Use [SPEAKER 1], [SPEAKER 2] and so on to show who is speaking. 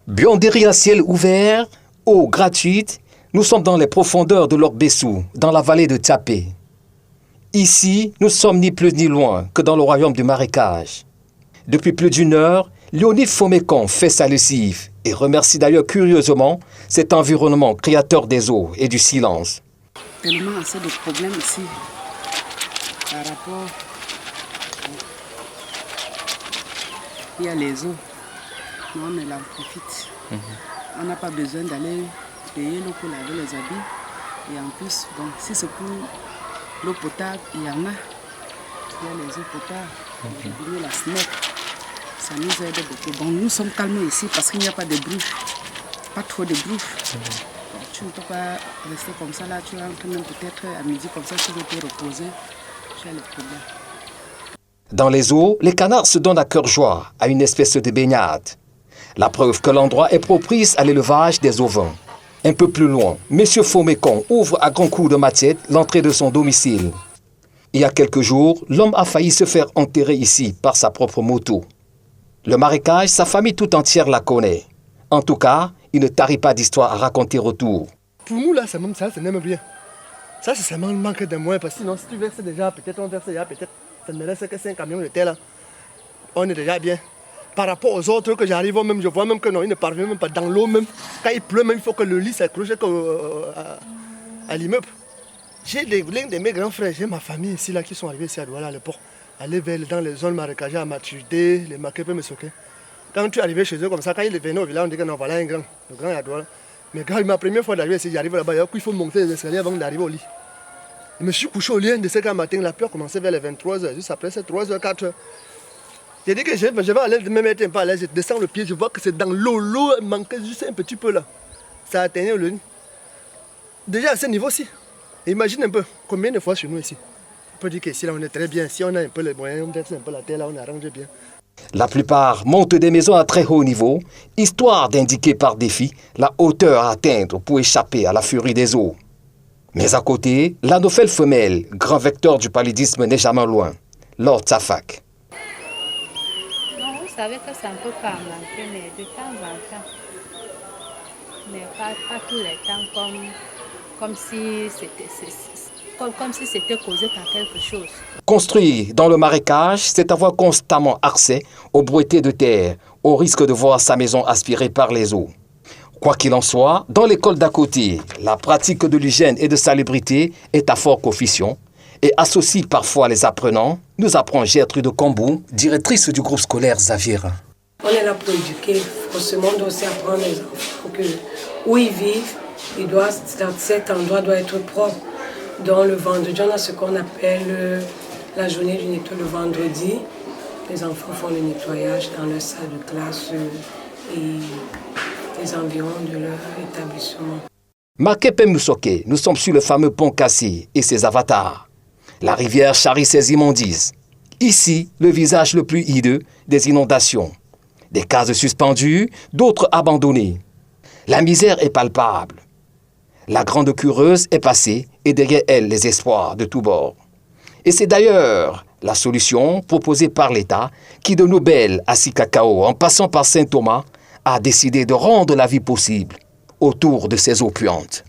[SPEAKER 1] Buanderie à ciel ouvert, eau gratuite, nous sommes dans les profondeurs de l'Orgbessou, dans la vallée de Tchapé. Ici, nous sommes ni plus ni loin que dans le royaume du marécage. Depuis plus d'une heure, Léonide Fomécon fait sa lessive et remercie d'ailleurs curieusement cet environnement créateur des eaux et du silence.
[SPEAKER 2] Tellement assez de problèmes ici par rapport. Il y a les eaux, nous on en profite. On n'a pas besoin d'aller payer l'eau pour laver les habits. Et en plus, bon, si c'est pour l'eau potable, il y en a. Il y a les eaux potables, la SNEC. Ça nous aide beaucoup. Bon, nous sommes calmes ici parce qu'il n'y a pas de bruit. Pas trop de bruit. Tu ne peux pas rester comme ça là. Tu rentres même peut-être à midi comme ça, tu veux te reposer. Tu as le problème.
[SPEAKER 1] Dans les eaux, les canards se donnent à cœur joie à une espèce de baignade. La preuve que l'endroit est propice à l'élevage des ovins. Un peu plus loin, M. Fomécon ouvre à grands coups de machette l'entrée de son domicile. Il y a quelques jours, l'homme a failli se faire enterrer ici par sa propre moto. Le marécage, sa famille tout entière la connaît. En tout cas, il ne tarit pas d'histoire à raconter autour.
[SPEAKER 3] Pour nous, là, c'est même ça, c'est même bien. Ça, c'est seulement le manque de moyens. Parce que sinon, si tu verses déjà, peut-être on verse déjà, peut-être, ça ne reste que 5 camions de terre là. On est déjà bien. Par rapport aux autres que j'arrive même, je vois même que non, ils ne parviennent même pas dans l'eau même. Quand il pleut même, il faut que le lit s'accroche à l'immeuble. J'ai l'un de mes grands frères, j'ai ma famille ici là qui sont arrivés ici à Douala, à l'époque. Aller dans les zones marécagères à Maturité, les Maképe, Mesoké. Quand tu es arrivé chez eux comme ça, quand ils venaient au village, on dit que non, voilà un grand, le grand est à Douala. Mais quand ma première fois d'arriver ici, j'arrive là-bas, il faut monter les escaliers avant d'arriver au lit. Je me suis couché au lit un de ces matin, la pluie a commencé vers les 23h, juste après c'est 3h, 4h. J'ai dit que je vais aller me mettre un peu à l'aise, je descends le pied, je vois que c'est dans l'eau, l'eau manquait juste un petit peu là. Ça a atteint le lit. Déjà à ce niveau-ci, imagine un peu combien de fois chez nous ici. On peut dire qu'ici là on est très bien, si on a un peu les moyens, on verse un peu la terre là, on arrange bien.
[SPEAKER 1] La plupart montent des maisons à très haut niveau, histoire d'indiquer par défi la hauteur à atteindre pour échapper à la furie des eaux. Mais à côté, l'anophèle femelle, grand vecteur du paludisme, n'est jamais loin. Lord Tafak.
[SPEAKER 4] Non, vous savez que c'est un peu parmenté, mais de temps en temps. Mais pas tous les temps, comme si c'était causé par quelque chose.
[SPEAKER 1] Construire dans le marécage, c'est avoir constamment accès aux brouettés de terre, au risque de voir sa maison aspirée par les eaux. Quoi qu'il en soit, dans l'école d'à côté, la pratique de l'hygiène et de salubrité est à fort coefficient et associe parfois les apprenants, nous apprend Gertrude Kambou, directrice du groupe scolaire Zavira.
[SPEAKER 5] On est là pour éduquer, forcément on doit aussi apprendre les enfants que où ils vivent, cet endroit doit être propre. Dans le vendredi, on a ce qu'on appelle la journée du nettoyage le vendredi. Les enfants font le nettoyage dans leur salle de classe et les environs de leur établissement.
[SPEAKER 1] Maképe Musoké, nous sommes sur le fameux pont cassé et ses avatars. La rivière charrie ses immondices. Ici, le visage le plus hideux des inondations. Des cases suspendues, d'autres abandonnées. La misère est palpable. La grande cureuse est passée et derrière elle les espoirs de tous bords. Et c'est d'ailleurs la solution proposée par l'État qui de Nobel à Sikakao, en passant par Saint-Thomas, a décidé de rendre la vie possible autour de ces eaux puantes.